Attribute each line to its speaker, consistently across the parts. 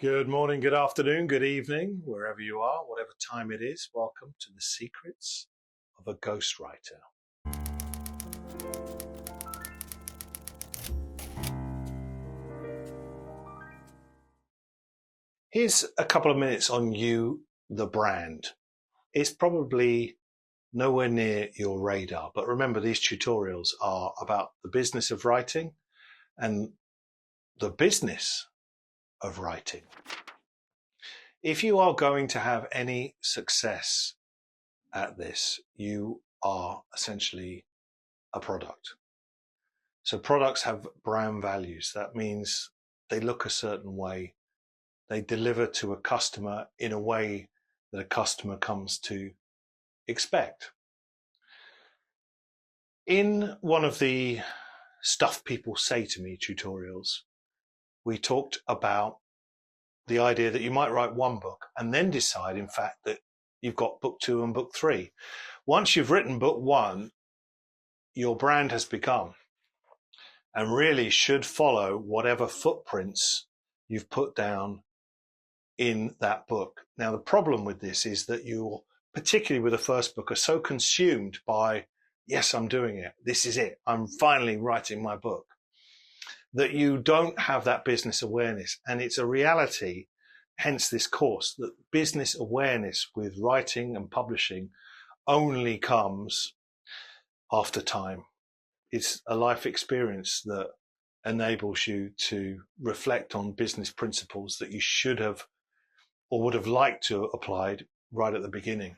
Speaker 1: Good morning, good afternoon, good evening, wherever you are, whatever time it is. Welcome to the Secrets of a Ghostwriter. Here's a couple of minutes on you, the brand. It's probably nowhere near your radar, but remember, these tutorials are about the business of writing and the business of writing. If you are going to have any success at this, you are essentially a product. So products have brand values. That means they look a certain way. They deliver to a customer in a way that a customer comes to expect. In one of the Stuff People Say to Me tutorials, we talked about the idea that you might write one book and then decide, in fact, that you've got book 2 and book 3. Once you've written book 1, your brand has begun and really should follow whatever footprints you've put down in that book. Now, the problem with this is that you're, particularly with the first book, are so consumed by, yes, I'm doing it. This is it. I'm finally writing my book, that you don't have that business awareness. And it's a reality, hence this course, that business awareness with writing and publishing only comes after time. It's a life experience that enables you to reflect on business principles that you should have or would have liked to have applied right at the beginning.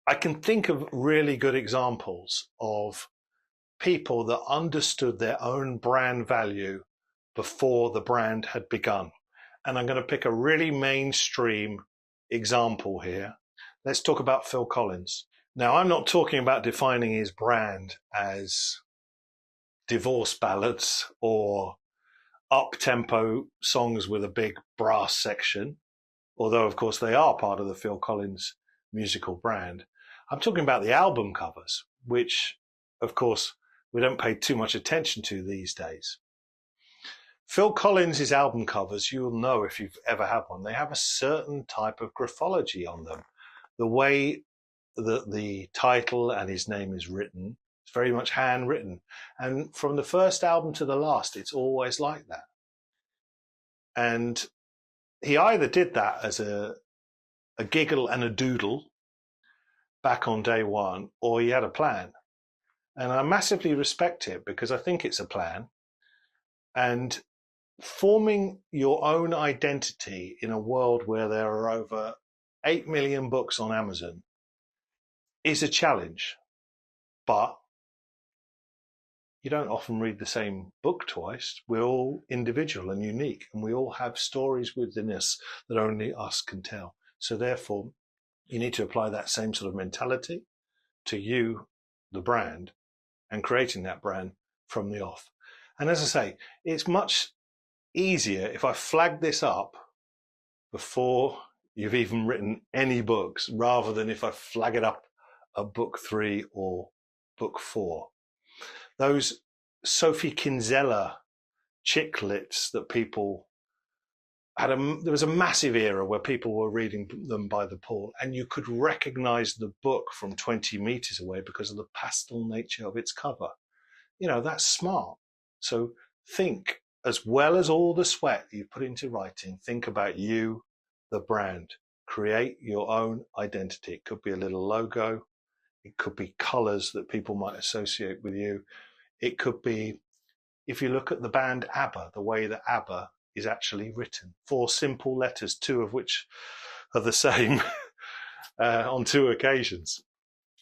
Speaker 1: I can think of really good examples of people that understood their own brand value before the brand had begun. And I'm going to pick a really mainstream example here. Let's talk about Phil Collins. Now, I'm not talking about defining his brand as divorce ballads or up-tempo songs with a big brass section, although, of course, they are part of the Phil Collins musical brand. I'm talking about the album covers, which, of course, we don't pay too much attention to these days. Phil Collins' album covers, you'll know if you've ever had one, they have a certain type of graphology on them. The way that the title and his name is written, it's very much handwritten. And from the first album to the last, it's always like that. And he either did that as a giggle and a doodle back on day one, or he had a plan. And I massively respect it because I think it's a plan. And forming your own identity in a world where there are over 8 million books on Amazon is a challenge, but you don't often read the same book twice. We're all individual and unique, and we all have stories within us that only us can tell. So therefore, you need to apply that same sort of mentality to you, the brand, and creating that brand from the off. And as I say, it's much easier if I flag this up before you've even written any books, rather than if I flag it up at book 3 or book 4. Those Sophie Kinsella chick lits that people had, there was a massive era where people were reading them by the pool, and you could recognize the book from 20 meters away because of the pastel nature of its cover. You know, that's smart. So think, as well as all the sweat you put into writing, think about you, the brand. Create your own identity. It could be a little logo. It could be colors that people might associate with you. It could be, if you look at the band ABBA, the way that ABBA is actually written. 4 simple letters, 2 of which are the same on 2 occasions.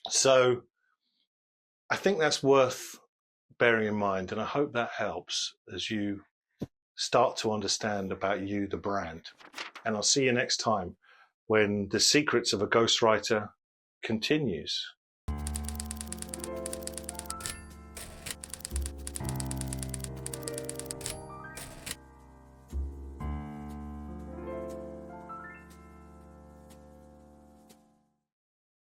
Speaker 1: So I think that's worth bearing in mind, and I hope that helps as you start to understand about you, the brand. And I'll see you next time when the Secrets of a Ghostwriter continues.